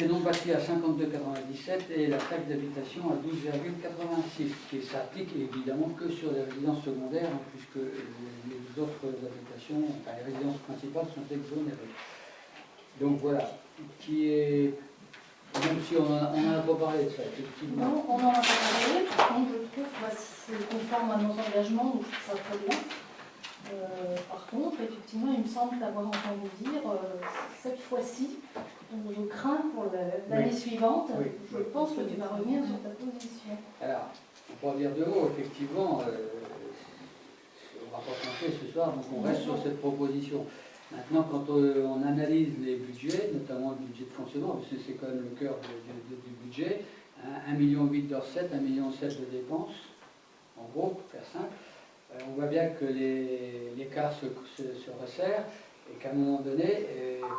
foncier non bâti à 52,97 et la taxe d'habitation à 12,86, qui s'applique évidemment que sur les résidences secondaires, hein, puisque les autres habitations, enfin les résidences principales sont exonérées. Donc voilà, qui est, même si on n'en a pas parlé de ça, effectivement. Non, on n'en a pas parlé, par contre je trouve que c'est conforme à nos engagements, donc je trouve ça très bien. Par contre, effectivement, il me semble d'avoir entendu dire, cette fois-ci, je crains pour l'année suivante, oui. Je pense que tu vas revenir sur ta position. Alors, pour dire deux mots, effectivement, on ne va pas trancher ce soir, donc on reste sur cette proposition. Maintenant, quand on analyse les budgets, notamment le budget de fonctionnement, parce que c'est quand même le cœur du budget, hein, 1,8 million de recettes, 1,7 million de dépenses, en gros, pour faire simple, on voit bien que l'écart se resserre et qu'à un moment donné,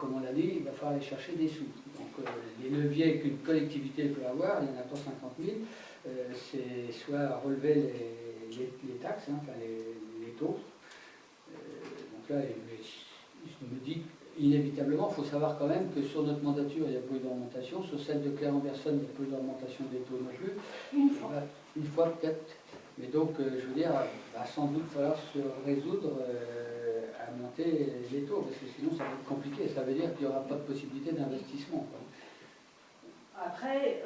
comme on l'a dit, il va falloir aller chercher des sous. Donc les leviers qu'une collectivité peut avoir, il n'y en a pas 50 000, c'est soit relever les taxes, hein, enfin les taux. Donc là, je me dis inévitablement, il faut savoir quand même que sur notre mandature, il n'y a pas eu d'augmentation, sur celle de Clermont-Personne, il n'y a pas eu d'augmentation des taux non plus. Une fois peut-être. Mais donc, je veux dire, il va sans doute falloir se résoudre à monter les taux, parce que sinon ça va être compliqué. Ça veut dire qu'il n'y aura pas de possibilité d'investissement. Après,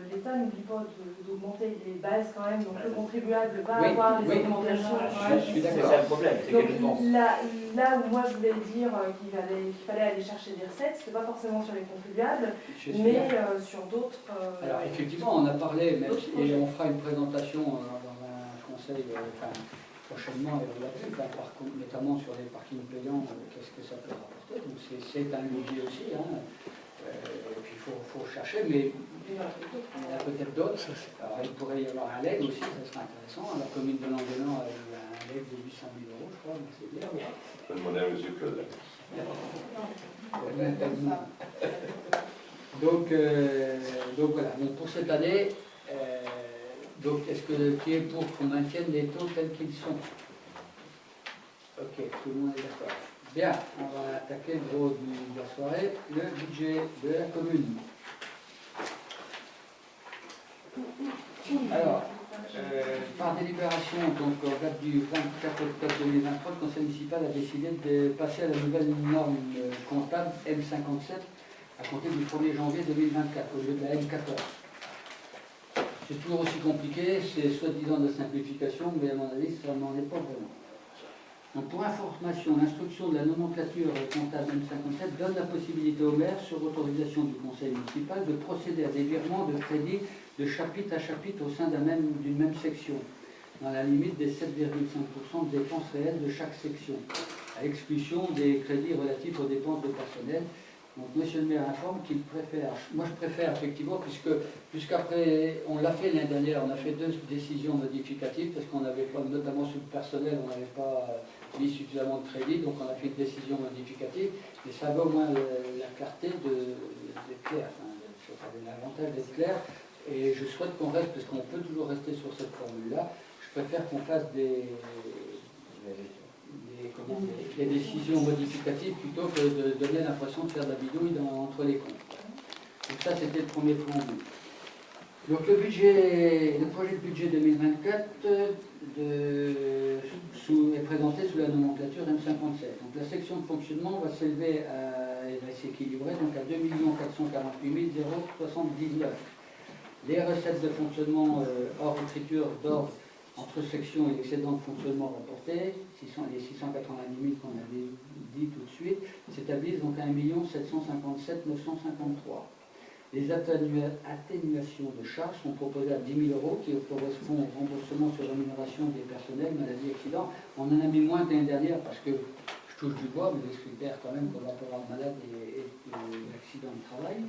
l'État n'oublie pas d'augmenter les bases quand même, donc le contribuable va avoir des augmentations. Je suis d'accord. C'est un problème, c'est Donc que je pense. là où moi je voulais dire qu'il fallait aller chercher des recettes, c'était pas forcément sur les contribuables, mais sur d'autres. Alors effectivement, on a parlé, et on fera une présentation dans un conseil prochainement, notamment sur les parkings payants, qu'est-ce que ça peut rapporter. Donc c'est un levier aussi. Hein. Et puis il faut chercher, mais il y en a peut-être d'autres. Alors il pourrait y avoir un legs aussi, ça serait intéressant. La commune de Languenan a eu un legs de 800 000 euros, je crois, donc c'est bien. Je vais demander à M. Claude. Donc voilà, donc pour cette année, donc est-ce que qui est pour qu'on maintienne les taux tels qu'ils sont? Ok, tout le monde est d'accord. Bien, on va attaquer le gros de la soirée, le budget de la commune. Alors, par délibération, donc en date du 24 octobre 2023, le Conseil municipal a décidé de passer à la nouvelle norme comptable M57 à compter du 1er janvier 2024 au lieu de la M14. C'est toujours aussi compliqué, c'est soi-disant de la simplification, mais à mon avis, ça n'en est pas vraiment. Donc pour information, l'instruction de la nomenclature comptable M57 donne la possibilité au maire, sur autorisation du conseil municipal, de procéder à des virements de crédit de chapitre à chapitre au sein d'une même section, dans la limite des 7,5% de dépenses réelles de chaque section, à l'exclusion des crédits relatifs aux dépenses de personnel. Donc monsieur le maire informe qu'il préfère, moi je préfère effectivement, puisqu'après, on l'a fait l'année dernière, on a fait 2 décisions modificatives, parce qu'on n'avait pas, notamment sur le personnel, on n'avait pas mis suffisamment de crédit, donc on a fait une décision modificative, mais ça va au moins la clarté d'être clair, ça a l'avantage d'être clair, et je souhaite qu'on reste, parce qu'on peut toujours rester sur cette formule-là, je préfère qu'on fasse des décisions modificatives plutôt que de donner l'impression de faire de la bidouille entre les comptes. Donc ça, c'était le premier point. Donc le projet de budget 2024 est présenté sous la nomenclature M57. Donc la section de fonctionnement va s'élever et va s'équilibrer donc à 2 448 079. Les recettes de fonctionnement hors écriture d'ordre entre sections et l'excédent de fonctionnement rapporté, les 690 000 qu'on avait dit tout de suite, s'établissent donc à 1 757 953. Les atténuations de charges sont proposées à 10 000 euros qui correspondent au remboursement sur rémunération des personnels, maladies, accidents. On en a mis moins que l'année dernière parce que je touche du bois, mais j'espère quand même qu'on va pas avoir de malades et d'accidents de travail.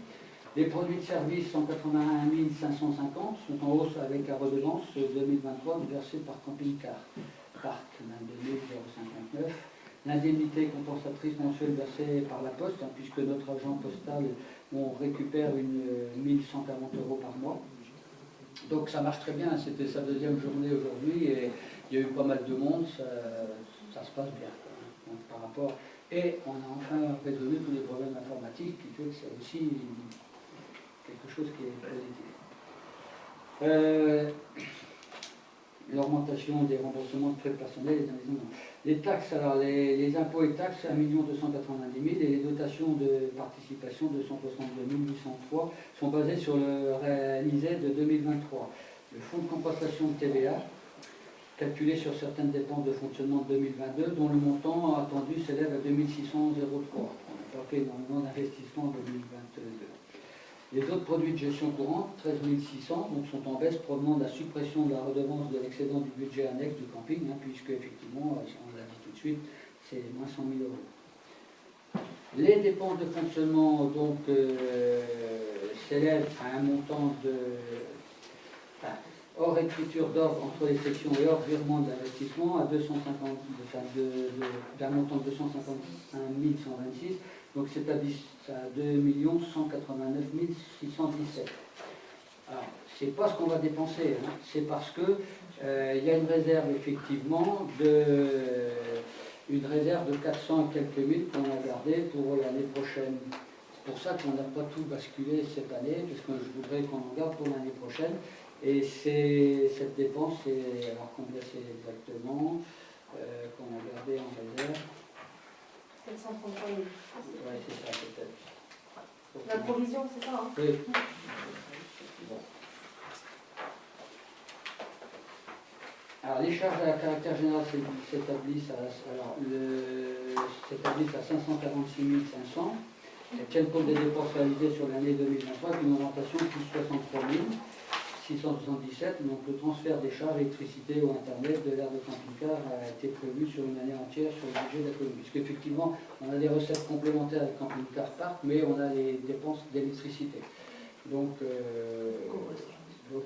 Les produits de service 181 550 sont en hausse avec la redevance 2023 versée par camping-car. Parc 22 059. L'indemnité compensatrice mensuelle versée par la Poste, puisque notre agent postal, on récupère 1140 euros par mois. Donc ça marche très bien, c'était sa deuxième journée aujourd'hui et il y a eu pas mal de monde, ça se passe bien. Donc, par rapport, Et on a enfin résolu tous les problèmes informatiques, qui fait que c'est aussi quelque chose qui est positif. L'augmentation des remboursements de frais personnels et d'investissement. Les taxes, alors les impôts et taxes, 1 290 000 et les dotations de participation, 262 803, sont basées sur le réalisé de 2023. Le fonds de compensation de TVA, calculé sur certaines dépenses de fonctionnement de 2022, dont le montant attendu s'élève à 2603. On n'a pas fait énormément d'investissement en 2022. Les autres produits de gestion courante, 13 600, donc, sont en baisse provenant de la suppression de la redevance de l'excédent du budget annexe du camping, puisque effectivement, on l'a dit tout de suite, c'est moins 100 000 €. Les dépenses de fonctionnement donc s'élèvent à un montant de, hors écriture d'ordre entre les sections et hors virement d'investissement, à 250, d'un montant de 255 126. Donc s'établissent à 2 189 617. Alors, c'est pas ce qu'on va dépenser, c'est parce que il y a une réserve effectivement une réserve de 400 et quelques mille qu'on a gardée pour l'année prochaine. C'est pour ça qu'on n'a pas tout basculé cette année, parce que je voudrais qu'on en garde pour l'année prochaine. Et cette dépense, alors combien c'est exactement qu'on a gardé en réserve? 733 000. Oui, c'est ça, peut-être. La provision, c'est ça, Oui. Bon. Alors, les charges à caractère général s'établissent à 546 500. Elles tiennent compte des dépenses réalisées sur l'année 2023, avec une augmentation de plus 63 677. Donc, le transfert des charges électricité ou Internet de l'aire de camping-car a été prévu sur une année entière sur le budget de la commune. Puisqu'effectivement, on a des recettes complémentaires avec camping-car parc, mais on a les dépenses d'électricité. Donc, il faut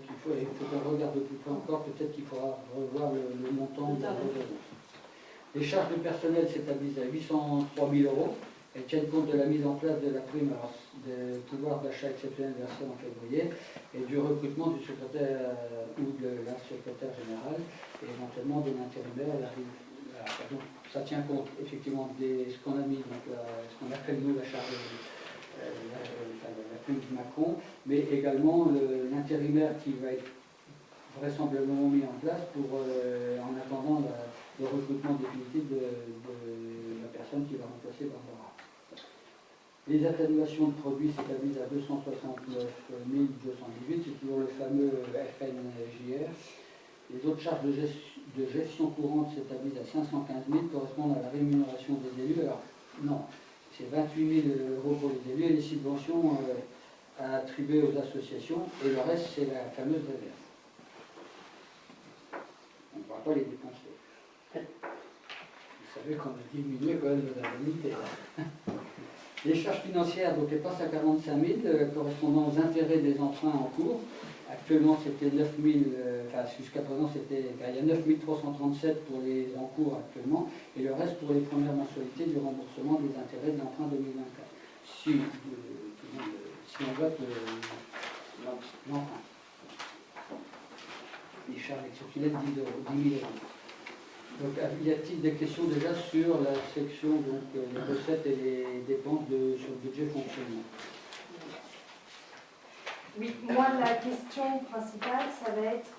qu'on regarde de plus près encore. Peut-être qu'il faudra revoir le montant de la redevance. Les charges de personnel s'établissent à 803 000 €. Elles tiennent compte de la mise en place de la prime de pouvoir d'achat exceptionnel versé en février et du recrutement du secrétaire ou de la secrétaire générale et éventuellement de l'intérimaire. Donc, ça tient compte effectivement de ce qu'on a mis, donc ce qu'on appelle nous la charge, la prime de Macron, mais également l'intérimaire qui va être vraisemblablement mis en place pour, en attendant le recrutement définitif de la personne qui va remplacer Barbara. Les atténuations de produits s'établissent à 269 218, c'est toujours le fameux FNJR. Les autres charges de gestion courante s'établissent à 515 000, correspondant à la rémunération des élus. Alors, non, c'est 28 000 € pour les élus et les subventions à attribuer aux associations, et le reste, c'est la fameuse réserve. On ne va pas les dépenser. Vous savez qu'on a diminué quand même la indemnité. Les charges financières, donc, elles passent à 45 000, correspondant aux intérêts des emprunts en cours. Actuellement, c'était 9 000, jusqu'à présent, il y a 9 337 pour les en cours actuellement, et le reste pour les premières mensualités du remboursement des intérêts de l'emprunt 2024. Si on vote l'emprunt. Les charges exceptionnelles, 10 000 €. Donc, y a-t-il des questions déjà sur la section, donc, les recettes et les dépenses sur le budget fonctionnement? Oui, moi la question principale, ça va être,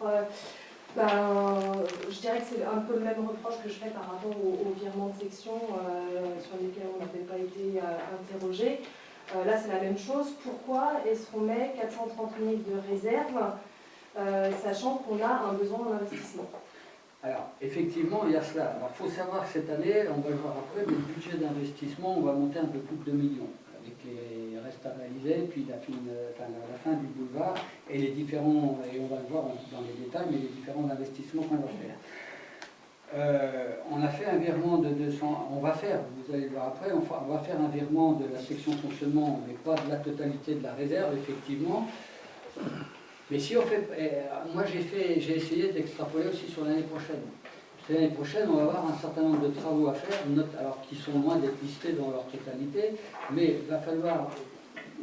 je dirais que c'est un peu le même reproche que je fais par rapport aux virements de section sur lesquels on n'avait pas été interrogé. Là, c'est la même chose. Pourquoi est-ce qu'on met 430 000 de réserve, sachant qu'on a un besoin en investissement? Alors, effectivement, il y a cela. Alors, il faut savoir que cette année, on va le voir après, mais le budget d'investissement, on va monter un peu plus de 2 millions, avec les restes à réaliser, puis la fin du boulevard, et les différents, et on va le voir dans les détails, mais les différents investissements qu'on va faire. On a fait un virement de 200, on va faire, vous allez le voir après, on va faire un virement de la section fonctionnement, mais pas de la totalité de la réserve, effectivement. Mais si on fait, moi j'ai essayé d'extrapoler aussi sur l'année prochaine. L'année prochaine, on va avoir un certain nombre de travaux à faire, alors qui sont loin d'être listés dans leur totalité, mais il va falloir,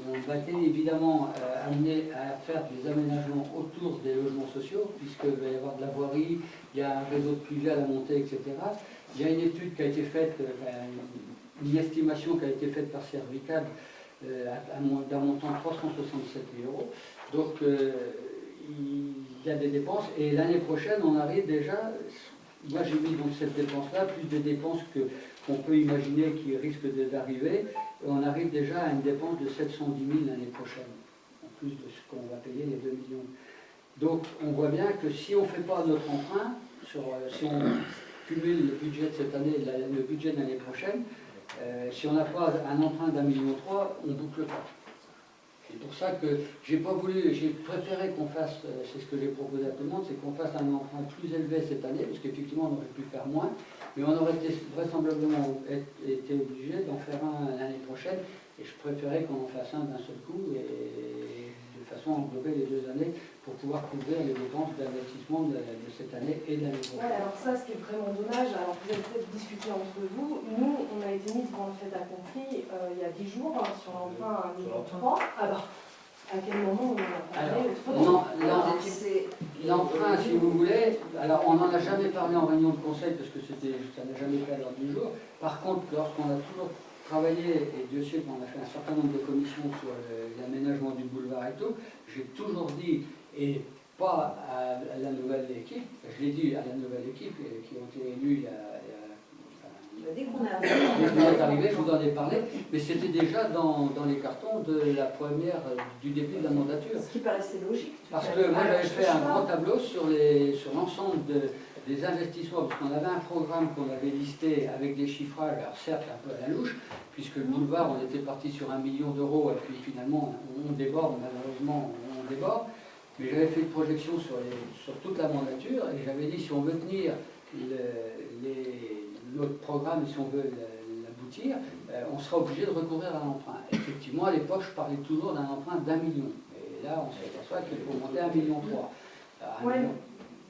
on va être évidemment amené à faire des aménagements autour des logements sociaux, puisqu'il va y avoir de la voirie, il y a un réseau de pluvial à monter, etc. Il y a une étude qui a été faite, une estimation qui a été faite par Cervical d'un montant de 367 000 euros. Donc il y a des dépenses et l'année prochaine on arrive déjà, moi j'ai mis donc cette dépense-là, plus des dépenses qu'on peut imaginer qui risquent d'arriver, et on arrive déjà à une dépense de 710 000 l'année prochaine, en plus de ce qu'on va payer les 2 millions. Donc on voit bien que si on ne fait pas notre emprunt, si on cumule le budget de cette année et le budget de l'année prochaine, si on n'a pas un emprunt d'1,3 million, on ne boucle pas. C'est pour ça que j'ai préféré qu'on fasse, c'est ce que j'ai proposé à tout le monde, c'est qu'on fasse un emprunt plus élevé cette année, parce qu'effectivement on aurait pu faire moins, mais on aurait vraisemblablement été obligé d'en faire un l'année prochaine, et je préférais qu'on en fasse un d'un seul coup, et de façon à englober les 2 années, pour pouvoir couvrir les dépenses d'investissement de cette année et de l'année prochaine. Ouais, alors ça, ce qui est vraiment dommage, alors vous avez peut-être discuté entre vous, nous, on a été mis devant le fait accompli il y a 10 jours, sur l'emprunt à 1,3 million. Alors, à quel moment on en a parlé? L'emprunt, si vous voulez, alors on n'en a jamais parlé en réunion de conseil, parce que ça n'a jamais été à l'ordre du jour. Par contre, lorsqu'on a toujours travaillé, et Dieu sait qu'on a fait un certain nombre de commissions sur l'aménagement du boulevard et tout, j'ai toujours dit, et pas à la nouvelle équipe, je l'ai dit à la nouvelle équipe qui ont été élus Dès qu'on est dès que vous êtes arrivé, je vous en ai parlé, mais c'était déjà dans les cartons de la du début de la mandature. Ce qui paraissait logique. Parce que moi j'avais fait un gros tableau sur l'ensemble des investissements, parce qu'on avait un programme qu'on avait listé avec des chiffrages, alors certes un peu à la louche, puisque le boulevard on était parti sur 1 million d'euros, et puis finalement on déborde, malheureusement on déborde. Mais j'avais fait une projection sur toute la mandature, et j'avais dit si on veut tenir notre programme, si on veut l'aboutir, on sera obligé de recourir à l'emprunt. Effectivement, à l'époque, je parlais toujours d'un emprunt d'1 million. Et là, on s'aperçoit qu'il faut monter à 1,3 million. Ouais,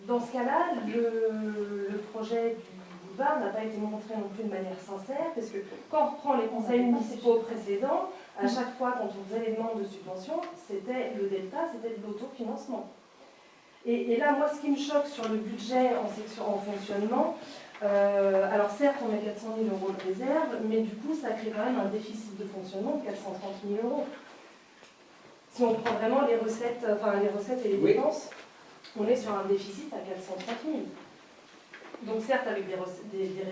dans ce cas-là, le projet du boulevard n'a pas été montré non plus de manière sincère, parce que quand on reprend les conseils municipaux précédents, à chaque fois, quand on faisait les demandes de subvention, c'était le delta, c'était de l'autofinancement. Et là, moi, ce qui me choque sur le budget en fonctionnement, alors certes, on met 400 000 euros de réserve, mais du coup, ça crée quand même un déficit de fonctionnement de 430 000 euros. Si on prend vraiment les recettes et les dépenses, on est sur un déficit à 430 000. Donc certes, avec des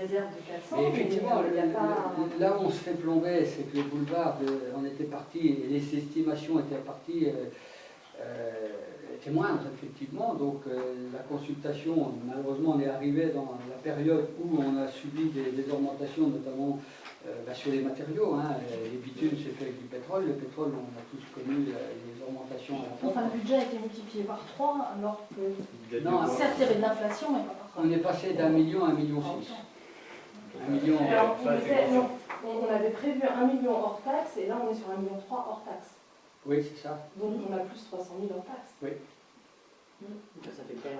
réserves de 400 000, mais effectivement, il n'y a pas... là où on se fait plomber, c'est que le boulevard, on était parti, et les estimations étaient parties... était moindre, effectivement. Donc la consultation, malheureusement, on est arrivé dans la période où on a subi des augmentations, notamment sur les matériaux. Hein. Les bitumes, c'est fait avec du pétrole. Le pétrole, on a tous connu les augmentations à la pompe. Enfin, le budget a été multiplié par 3, alors que Non, certes, il y avait de l'inflation, mais pas par 3. on est passé d'1 million à 1,6 million. 1 million. Alors, on avait prévu 1 million hors taxe, et là, on est sur 1,3 million hors taxe. Oui, c'est ça. Donc on a plus 300 000 hors taxe. Oui.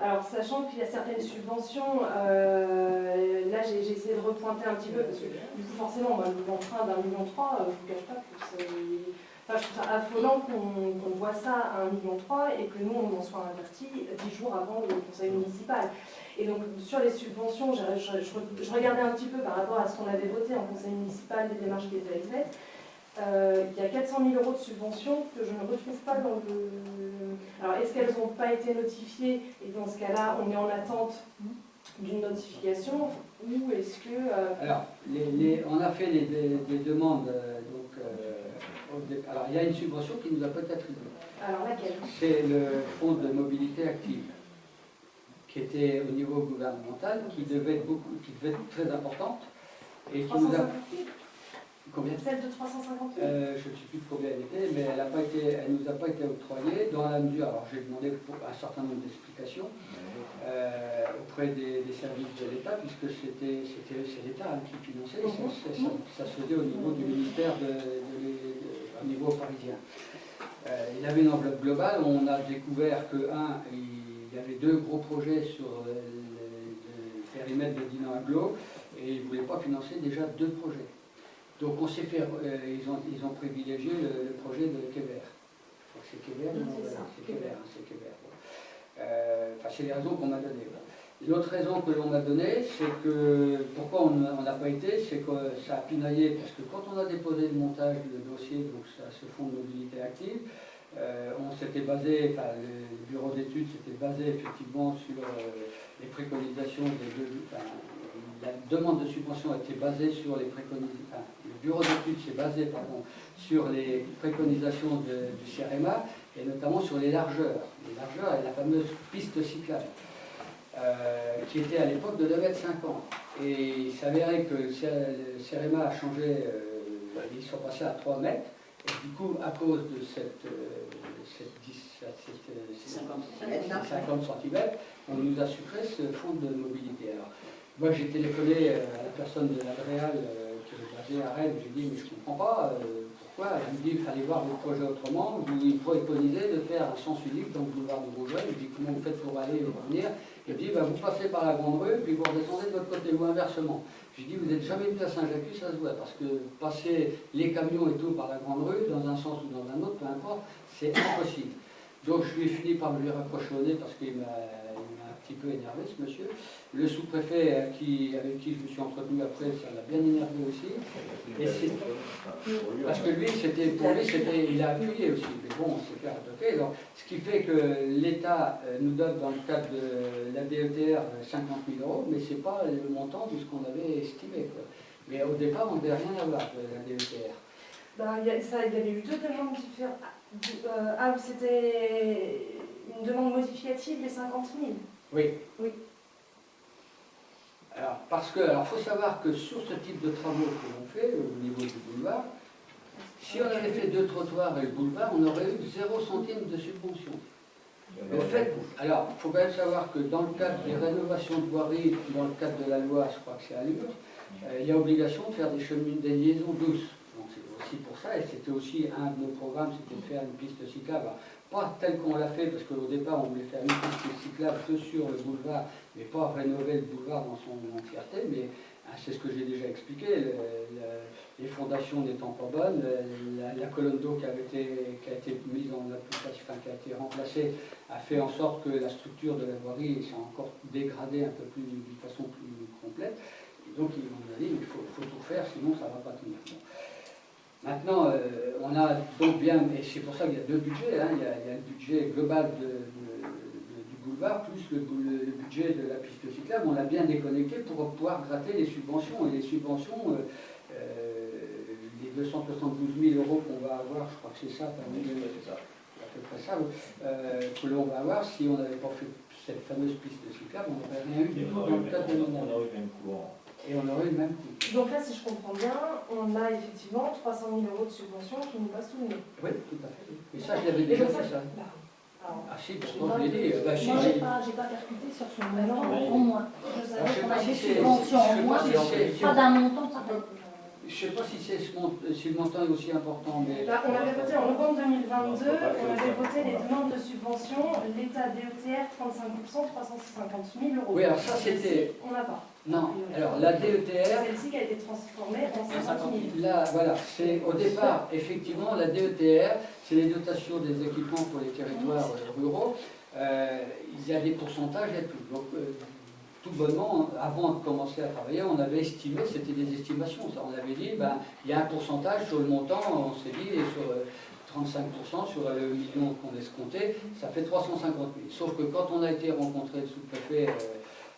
Alors, sachant qu'il y a certaines subventions, là j'ai essayé de repointer un petit peu, parce que du coup forcément, l'emprunt d'1,3 million, je ne vous cache pas que c'est... Enfin, je trouve ça affolant qu'on voit ça à 1,3 million et que nous on en soit avertis 10 jours avant le conseil municipal. Et donc sur les subventions, je regardais un petit peu par rapport à ce qu'on avait voté en conseil municipal, les démarches qui étaient faites. Il y a 400 000 euros de subventions que je ne retrouve pas dans le... Alors, est-ce qu'elles n'ont pas été notifiées? Et dans ce cas-là, on est en attente d'une notification? Ou est-ce que... Alors, on a fait des demandes. Alors, il y a une subvention qui nous a peut-être attribué. Alors, laquelle? C'est le fonds de mobilité active, qui était au niveau gouvernemental, qui devait être très importante. Et qui nous a... Combien? Celle de 350 000 je ne sais plus de combien elle était, mais elle ne nous a pas été octroyée dans la mesure. Alors j'ai demandé un certain nombre d'explications auprès des services de l'État, puisque c'est l'État qui finançait, ça se faisait au niveau du ministère au niveau parisien. Il avait une enveloppe globale, on a découvert qu'il y avait 2 gros projets sur le périmètre de Dinan Aglo, et ils ne voulaient pas financer déjà 2 projets. Donc on s'est fait, ils ont privilégié le projet de Québec. C'est Québec, c'est Québec. Enfin, c'est les raisons qu'on m'a données. L'autre raison que l'on m'a donnée, c'est que pourquoi on n'a pas été, c'est que ça a pinaillé, parce que quand on a déposé le montage, le dossier, donc ça, ce fonds de mobilité active, on s'était basé, enfin le bureau d'études s'était basé effectivement sur les préconisations la demande de subvention était basée sur les préconisations, enfin, le bureau d'études s'est basé sur les préconisations du CEREMA et notamment sur les largeurs. Les largeurs et la fameuse piste cyclable. Qui était à l'époque de 2,50 m. Et il s'avérait que le CEREMA a changé, ils sont passés à 3 mètres, et du coup, à cause de cette 50 cm, on nous a sucré ce fonds de mobilité. Alors, moi j'ai téléphoné à la personne de l'Adréal qui est basée à Rennes, j'ai dit mais je ne comprends pas, pourquoi? Elle me dit qu'il fallait voir le projet autrement, il préconisait de faire un sens unique dans le boulevard de Bourgogne, je dis comment vous faites pour aller et revenir? Il me dit vous passez par la grande rue, puis vous redescendez de l'autre côté, ou inversement. J'ai dit vous n'êtes jamais venu à Saint-Jacques, ça se voit, parce que passer les camions et tout par la grande rue, dans un sens ou dans un autre, peu importe, c'est impossible. Donc je lui ai fini par me lui raccrocher au nez parce qu'il m'a un petit peu énervé ce monsieur. Le sous-préfet avec qui je me suis entretenu après, ça l'a bien énervé aussi. Et parce que lui, il a appuyé aussi. Mais bon, c'est fait attaquer. Donc, ce qui fait que l'État nous donne dans le cadre de la DETR 50 000 €, mais ce n'est pas le montant de ce qu'on avait estimé, quoi. Mais au départ, on ne devait rien avoir de la DETR. Ben, il y avait eu deux demandes différentes. C'était une demande modificative des 50 000. Oui. Oui. Alors, faut savoir que sur ce type de travaux que l'on fait au niveau du boulevard, si on avait fait 2 trottoirs et le boulevard, on aurait eu 0 centime de subvention. Le fait, alors, il faut quand même savoir que dans le cadre des rénovations de voirie, dans le cadre de la loi, je crois que c'est à l'UR, il y a obligation de faire des liaisons douces. Donc c'est aussi pour ça, et c'était aussi un de nos programmes, c'était de faire une piste cyclable. Alors, pas telle qu'on l'a fait, parce qu'au départ on voulait faire une piste cyclable que sur le boulevard, mais pas rénover le boulevard dans son entièreté, mais c'est ce que j'ai déjà expliqué, les fondations n'étant pas bonnes, la colonne d'eau qui a été mise en application, enfin, qui a été remplacée, a fait en sorte que la structure de la voirie s'est encore dégradée un peu plus, d'une façon plus complète. Et donc on a dit il faut tout faire, sinon ça ne va pas tenir. Bon. Maintenant, on a donc bien, et c'est pour ça qu'il y a 2 budgets, hein, il y a le budget global du boulevard, plus le budget de la piste cyclable, on l'a bien déconnecté pour pouvoir gratter les subventions. Et les subventions, les 272 000 € qu'on va avoir, je crois que c'est ça, à peu près ça, que l'on va avoir, si on n'avait pas fait cette fameuse piste cyclable, on n'aurait rien eu du tout dans le cadre de l'ONAM. Et on aurait eu le même coût. Donc là, si je comprends bien, on a effectivement 300 000 € de subvention qui nous passent sous le nez. Oui, tout à fait. Et ça, je l'avais déjà fait, ça. Ah si, pourtant je l'ai dit. Moi, j'ai pas percuté sur son montant au moins. Je savais qu'on avait des subventions en moins, pas d'un montant pareil. Je ne sais pas si le montant est aussi important, mais... Là, on avait voté en novembre 2022, on avait voté les demandes de subvention, l'État DETR 35%, 350 000 €. Oui, alors ça c'était... On n'a pas. Non, alors la DETR... C'est celle-ci qui a été transformée en 50 000. Là, voilà, c'est au départ, effectivement, la DETR, c'est les dotations des équipements pour les territoires ruraux. Il y a des pourcentages et tout. Donc, tout bonnement, avant de commencer à travailler, on avait estimé, c'était des estimations, ça. On avait dit, ben, il y a un pourcentage sur le montant, on s'est dit, et sur 35% sur le million qu'on escomptait, ça fait 350 000. Sauf que quand on a été rencontré le sous-préfet,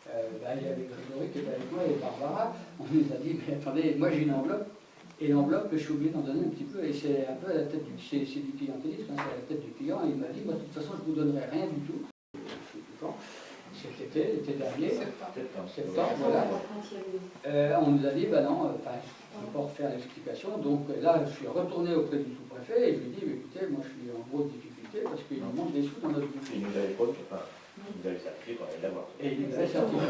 il y avait Grégory qui était avec moi et Barbara, on nous a dit, mais attendez, moi j'ai une enveloppe, et l'enveloppe, je suis obligé d'en donner un petit peu, et c'est un peu à la tête c'est du clientélisme, hein, c'est à la tête du client, et il m'a dit, moi de toute façon, je ne vous donnerai rien du tout. Cet été dernier, septembre, voilà. On nous a dit, ben non, enfin, je ne peux pas refaire l'explication. Donc là, je suis retourné auprès du sous-préfet et je lui ai dit, écoutez, moi je suis en grosse difficulté parce qu'il nous manque des sous dans notre budget. Il nous avait pas, il nous avait certifié qu'on allait l'avoir. Et il nous avait certifié.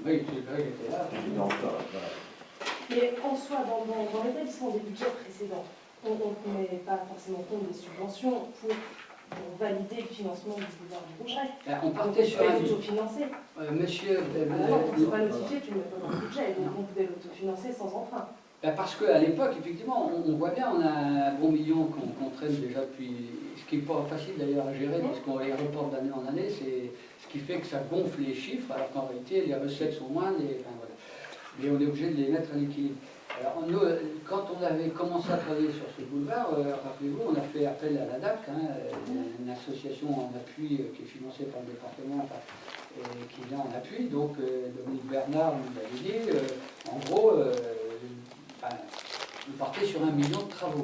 Oui, c'est vrai, il était là. Mais en soi, dans l'établissement des budgets précédents, on ne met pas forcément compte des subventions pour valider le financement du boulevard du Bourget. On partait sur un autofinancé. Monsieur... non, quand tu pas notifié, tu ne mets pas dans le budget. Donc on pouvait l'autofinancer sans emprunt. Parce qu'à l'époque, effectivement, on voit bien, on a un bon million qu'on traîne déjà depuis... Ce qui n'est pas facile d'ailleurs à gérer, parce qu'on les reporte d'année en année. Ce qui fait que ça gonfle les chiffres, alors qu'en réalité, les recettes sont moindres, enfin, voilà. Mais on est obligé de les mettre à l'équilibre. Alors, nous, quand on avait commencé à travailler sur ce boulevard, rappelez-vous, on a fait appel à la DAC, une association en appui qui est financée par le département, et qui vient en appui. Donc, Dominique Bernard nous avait dit, en gros, vous partez sur 1 million de travaux.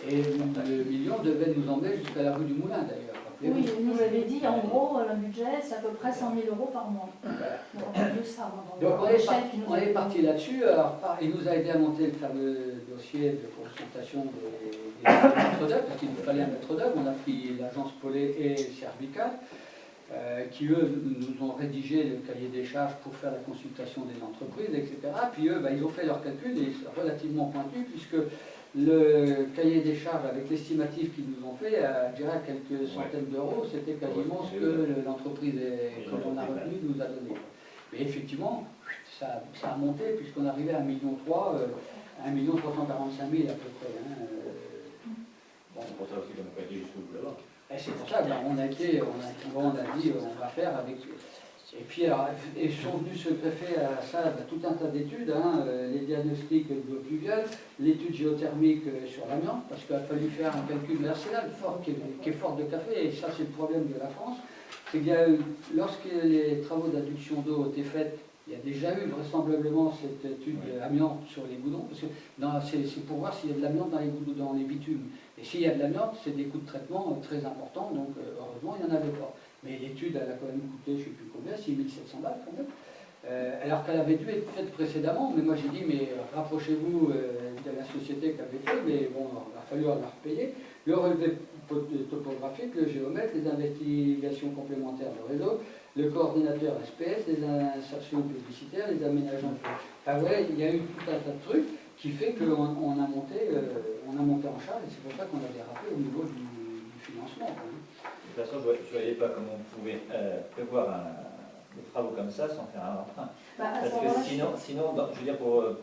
Et le million devait nous emmener jusqu'à la rue du Moulin, d'ailleurs. Oui, il nous avait dit, en gros, le budget, c'est à peu près 100 000 € par mois. Voilà. Donc, de ça, Donc on est parti là-dessus. Il nous a aidé à monter le fameux dossier de consultation des maîtres d'œuvre, parce qu'il nous fallait un maître d'œuvre. On a pris l'agence Paulet et Cervical, qui eux nous ont rédigé le cahier des charges pour faire la consultation des entreprises, etc. Puis eux, ils ont fait leurs calculs, et c'est relativement pointu, puisque le cahier des charges avec l'estimatif qu'ils nous ont fait, à quelques centaines d'euros, c'était quasiment ce que l'entreprise, quand on a retenu, nous a donné. Mais effectivement, ça a monté puisqu'on arrivait à 1,3 million, 1 345 000 à peu près. Bon, c'est pour ça aussi qu'on n'a pas dit jusqu'au bout là-bas. Et c'est pour ça qu'on a dit on va faire avec. Et puis, ils sont venus se greffer à ça tout un tas d'études, les diagnostics biopluviales, l'étude géothermique sur l'amiante, parce qu'il a fallu faire un calcul, mais c'est là le fort qui est fort de café, et ça c'est le problème de la France, c'est qu'il y a eu, lorsque les travaux d'adduction d'eau ont été faits, il y a déjà eu vraisemblablement cette étude amiante sur les goudrons, parce que c'est pour voir s'il y a de l'amiante dans les bitumes. Et s'il y a de l'amiante, c'est des coûts de traitement très importants, donc heureusement il n'y en avait pas. Mais l'étude, elle a quand même coûté, je ne sais plus combien, 6 700 balles quand même. Alors qu'elle avait dû être faite précédemment, mais moi j'ai dit, mais rapprochez-vous de la société qui avait fait, mais bon, il a fallu la repayer. Le relevé topographique, le géomètre, les investigations complémentaires de réseau, le coordinateur SPS, les insertions publicitaires, les aménagements. Enfin ouais, il y a eu tout un tas de trucs qui fait qu'on a monté en charge, et c'est pour ça qu'on a dérapé au niveau du financement. De toute façon, je ne voyais pas comment on pouvait prévoir des travaux comme ça sans faire un emprunt. Parce que sinon, je veux dire,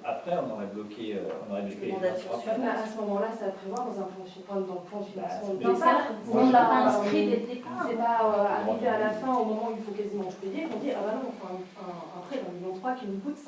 après, on aurait bloqué les financements. À ce moment-là, ça va prévoir dans un plan de financement de on ne l'a pas inscrit dès le départ. C'est pas arrivé à la fin, au moment où il faut quasiment tout payer, qu'on dit, ah bah non, on fait un prêt d'un 1,3 million qui nous coûte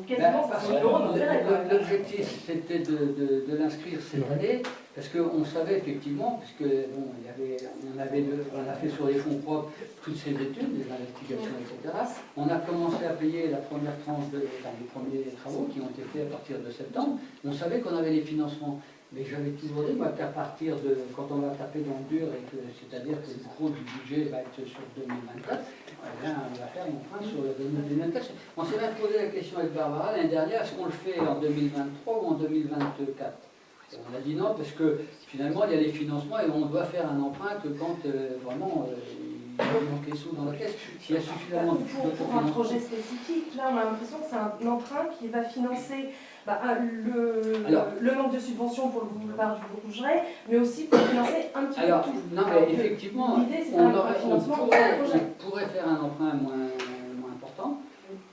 quasiment 500 000 €. L'objectif, c'était de l'inscrire cette année, parce qu'on savait effectivement, puisque bon, on a fait sur les fonds propres toutes ces études, les investigations, etc. On a commencé à payer la première tranche les premiers travaux qui ont été faits à partir de septembre. On savait qu'on avait les financements. Mais j'avais toujours dit, moi, qu'à partir de, quand on va taper dans le dur, c'est-à-dire que le gros du budget va être sur 2024, on va faire un emprunt sur 2024. On s'est même posé la question avec Barbara l'année dernière, est-ce qu'on le fait en 2023 ou en 2024 ? Et on a dit non, parce que finalement, il y a les financements et on doit faire un emprunt que quand vraiment il manque les sous dans la caisse. S'il y a suffisamment de pour un projet spécifique, là, on a l'impression que c'est un emprunt qui va financer le manque de subventions pour le boulevard du Bourgeret, mais aussi pour financer un petit peu tout. Non, mais effectivement, l'idée, c'est on pourrait faire un emprunt moins important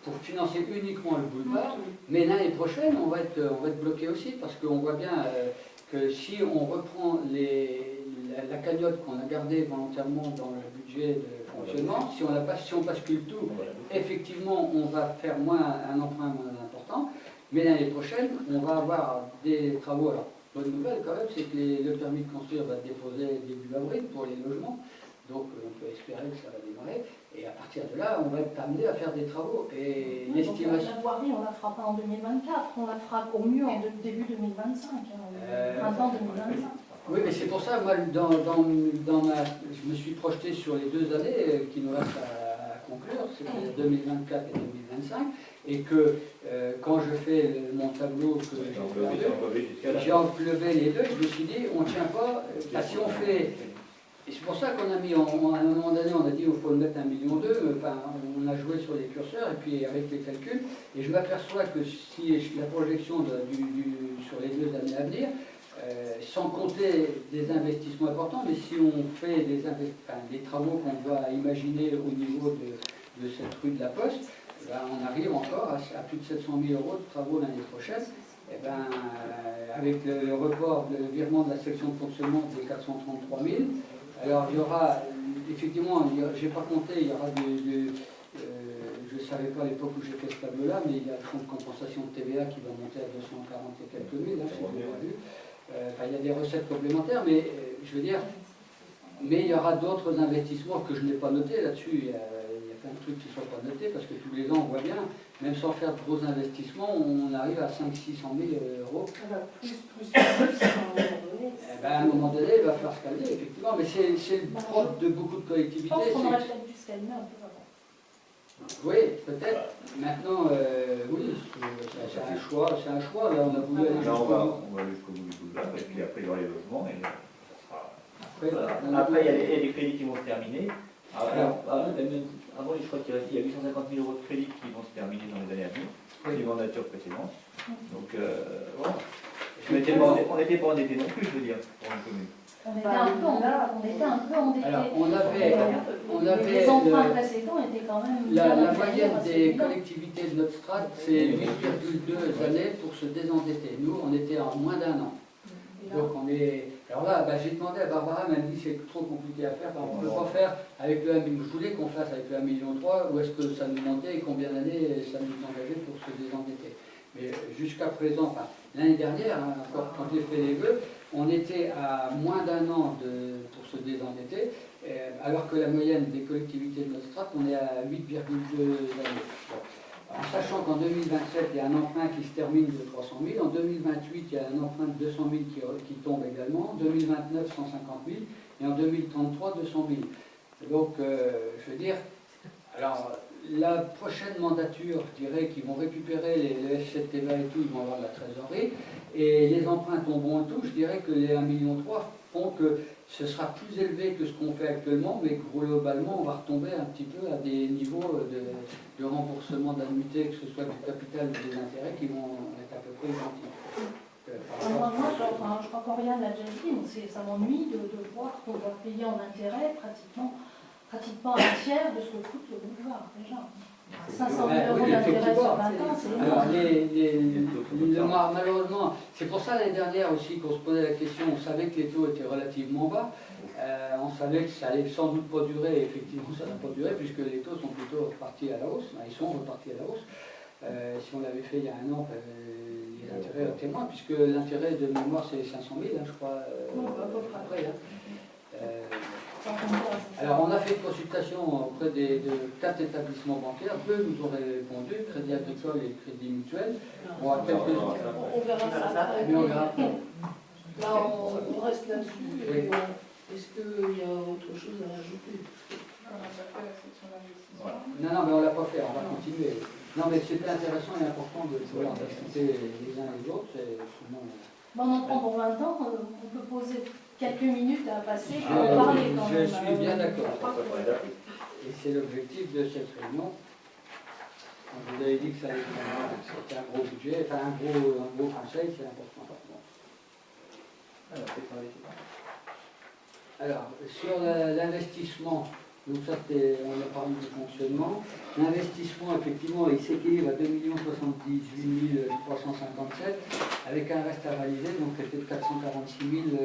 pour financer uniquement le boulevard, mais l'année prochaine, on va être bloqué aussi, parce qu'on voit bien que si on reprend la cagnotte qu'on a gardée volontairement dans le budget de fonctionnement, si on bascule tout, effectivement, on va faire un emprunt moins important. Mais l'année prochaine, on va avoir des travaux. Alors, bonne nouvelle quand même, c'est que le permis de construire va être déposé début avril pour les logements. Donc, on peut espérer que ça va démarrer. Et à partir de là, on va être amené à faire des travaux. Et l'estimation. La voirie, on ne la fera pas en 2024, on la fera au mieux en début 2025, printemps 2025. Oui, mais c'est pour ça, moi, je me suis projeté sur les 2 années qui nous restent à conclure, c'est 2024 et 2025. Et que quand je fais mon tableau que j'ai englobé les deux, je me suis dit, on ne tient pas, si on fait. Et c'est pour ça qu'on a mis, à un moment donné, on a dit, il faut le mettre 1,2 million, on a joué sur les curseurs, et puis avec les calculs, et je m'aperçois que si la projection sur les 2 années à venir, sans compter des investissements importants, mais si on fait des travaux qu'on doit imaginer au niveau de cette rue de la Poste, on arrive encore à plus de 700 000 € de travaux l'année prochaine. Et avec le report, le virement de la section de fonctionnement des 433 000, Alors il y aura, effectivement, je n'ai pas compté, il y aura je ne savais pas à l'époque où j'ai fait ce tableau-là, mais il y a le fonds de compensation de TVA qui va monter à 240 et quelques mille, là, si vous l'avez vu. Enfin, il y a des recettes complémentaires, mais je veux dire, mais il y aura d'autres investissements que je n'ai pas notés là-dessus. Il y a plein de trucs qui ne sont pas notés, parce que tous les ans, on voit bien, même sans faire de gros investissements, on arrive à 500-600 000 euros. À un moment donné, il va falloir se calmer, effectivement, mais c'est le propre de beaucoup de collectivités. Je pense qu'on aurait peut-être dû se calmer un peu avant. Oui, peut-être. Maintenant, oui, c'est un choix. Là, on a voulu aller jusqu'au bout. On va aller jusqu'au bout du boulevard, et puis après, il y aura les logements, et ça sera... Après, Après, il y a des crédits qui vont se terminer. Avant, je crois qu'il y a 850 000 euros de crédits qui vont se terminer dans les années à venir, suivant la nature précédente. Donc, voilà. On n'était pas endettés non plus, je veux dire, pour une commune. On était un peu endettés. Alors, on avait les emprunts précédents étaient quand même... La moyenne des collectivités de notre strate, c'est 8,2 années pour se désendetter. Nous, on était en moins d'un an. Donc on est... Alors là, j'ai demandé à Barbara, elle m'a dit c'est trop compliqué à faire, on ne peut pas faire avec le 1 million. Je voulais qu'on fasse avec le 1,3 million, où est-ce que ça nous montait et combien d'années ça nous engageait pour se désendetter. Mais jusqu'à présent, enfin, l'année dernière, encore quand j'ai fait les vœux, on était à moins d'un an pour se désendetter, alors que la moyenne des collectivités de notre strate, on est à 8,2 années. En sachant qu'en 2027, il y a un emprunt qui se termine de 300 000, en 2028, il y a un emprunt de 200 000 qui tombe également, en 2029, 150 000, et en 2033, 200 000. Donc, je veux dire, alors, la prochaine mandature, je dirais qu'ils vont récupérer le F7TVA et tout, ils vont avoir de la trésorerie, et les emprunts tomberont et tout, je dirais que les 1,3 million font que ce sera plus élevé que ce qu'on fait actuellement, mais globalement, on va retomber un petit peu à des niveaux de remboursement d'annuité, que ce soit du capital ou des intérêts, qui vont être à peu près identiques. Moi, je crois qu'Oriane l'a déjà dit, donc ça m'ennuie de voir qu'on va payer en intérêt pratiquement un tiers de ce que coûte le boulevard, déjà. 500 000 euros d'intérêt sur 20 ans, c'est énorme. Alors, malheureusement, c'est pour ça l'année dernière aussi qu'on se posait la question, on savait que les taux étaient relativement bas, on savait que ça allait sans doute pas durer, et effectivement ça n'a pas duré, puisque les taux sont plutôt repartis à la hausse, ils sont repartis à la hausse. Si on l'avait fait il y a un an, les intérêts étaient moins, puisque l'intérêt de mémoire c'est 500 000, je crois, après. Alors on a fait une consultation auprès de 4 établissements bancaires, 2 nous ont répondu, Crédit Agricole et Crédit Mutuel. On verra ça après. Mais on verra. Là on reste là-dessus, et est-ce qu'il y a autre chose à rajouter? Non, mais on ne l'a pas fait, on va continuer. Non, mais c'était intéressant et important de pouvoir discuter les uns et les autres. On en prend pour 20 ans, on peut poser quelques minutes à passer pour parler quand même. Je suis bien d'accord. Et c'est l'objectif de cette réunion. Quand vous avez dit que ça allait être c'était un gros budget, enfin un gros conseil, c'est important. Alors, sur l'investissement, donc ça on a parlé du fonctionnement. L'investissement, effectivement, il s'équilibre à 2 078 357, avec un reste à réaliser, donc c'était de 446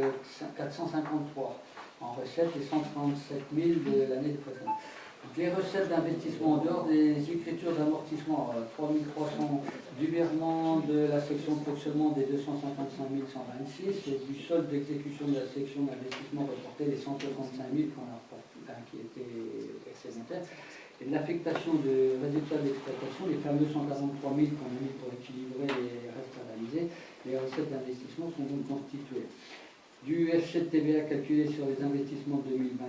453 en recettes et 137 000 de l'année précédente. Donc les recettes d'investissement en dehors des écritures d'amortissement, 3 300 du virement de la section de fonctionnement des 255 126 et du solde d'exécution de la section d'investissement reporté les 165 000 qui étaient excédentaires, et de l'affectation de résultats d'exploitation, les fameux 143 000 qu'on a mis pour équilibrer les restes à réaliser. Les recettes d'investissement sont donc constituées du F7 TVA calculé sur les investissements 2020.